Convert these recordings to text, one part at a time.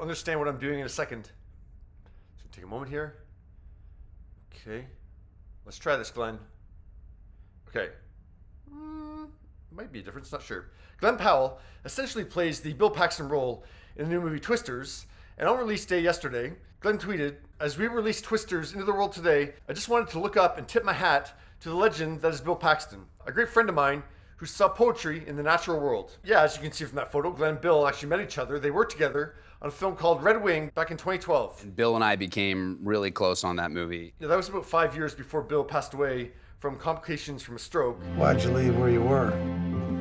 understand what I'm doing in a second. So take a moment here. Okay. Let's try this, Glenn. Okay. Might be a difference, not sure. Glen Powell essentially plays the Bill Paxton role in the new movie Twisters, and on release day yesterday, Glenn tweeted, "As we release Twisters into the world today, I just wanted to look up and tip my hat to the legend that is Bill Paxton, a great friend of mine who saw poetry in the natural world." Yeah, as you can see from that photo, Glenn and Bill actually met each other. They worked together on a film called Red Wing back in 2012. And Bill and I became really close on that movie. Yeah, that was about 5 years before Bill passed away from complications from a stroke. Why'd you leave where you were?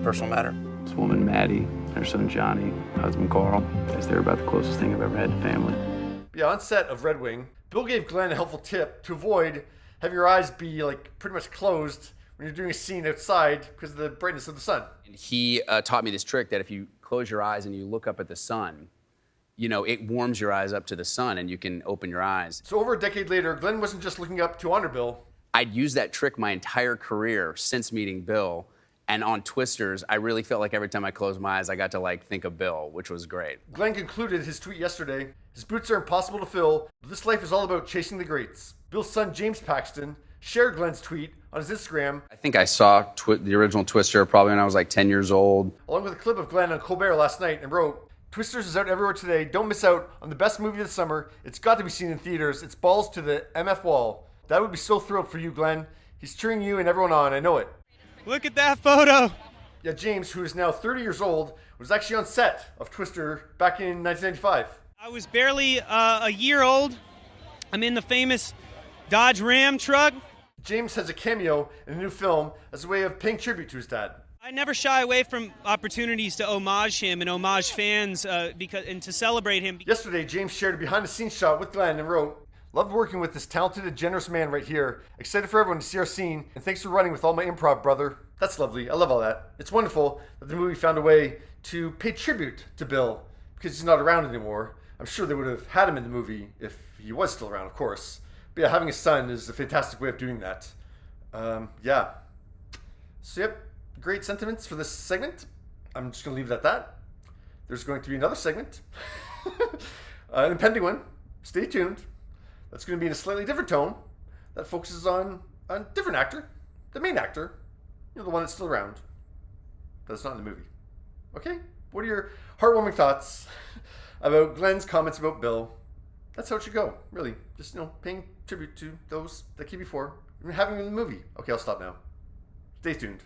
Personal matter. This woman, Maddie, her son, Johnny, husband, Carl, as they're about the closest thing I've ever had to family. Yeah, on set of Red Wing, Bill gave Glenn a helpful tip to avoid having your eyes be like pretty much closed when you're doing a scene outside because of the brightness of the sun. And he taught me this trick that if you close your eyes and you look up at the sun, you know, it warms your eyes up to the sun and you can open your eyes. So over a decade later, Glenn wasn't just looking up to honor Bill. I'd used that trick my entire career since meeting Bill. And on Twisters, I really felt like every time I closed my eyes, I got to like think of Bill, which was great. Glenn concluded his tweet yesterday, "His boots are impossible to fill, but this life is all about chasing the greats." Bill's son, James Paxton, shared Glenn's tweet on his Instagram. I think I saw the original Twister probably when I was like 10 years old. Along with a clip of Glenn on Colbert last night, and wrote, "Twisters is out everywhere today. Don't miss out on the best movie of the summer. It's got to be seen in theaters. It's balls to the MF wall. Dad would be so thrilled for you, Glenn. He's cheering you and everyone on. I know it." Look at that photo. Yeah, James, who is now 30 years old, was actually on set of Twister back in 1995. I was barely a year old. I'm in the famous Dodge Ram truck. James has a cameo in a new film as a way of paying tribute to his dad. I never shy away from opportunities to homage him and homage fans and to celebrate him. Yesterday, James shared a behind-the-scenes shot with Glenn and wrote, "Loved working with this talented and generous man right here. Excited for everyone to see our scene, and thanks for running with all my improv, brother." That's lovely. I love all that. It's wonderful that the movie found a way to pay tribute to Bill because he's not around anymore. I'm sure they would have had him in the movie if he was still around, of course. But yeah, having a son is a fantastic way of doing that. Yeah. So yep, great sentiments for this segment. I'm just going to leave it at that. There's going to be another segment. An impending one. Stay tuned. That's going to be in a slightly different tone that focuses on a different actor, the main actor, you know, the one that's still around, but it's not in the movie. Okay? What are your heartwarming thoughts about Glenn's comments about Bill? That's how it should go, really. Just, you know, paying tribute to those that came before, and having them in the movie. Okay, I'll stop now. Stay tuned.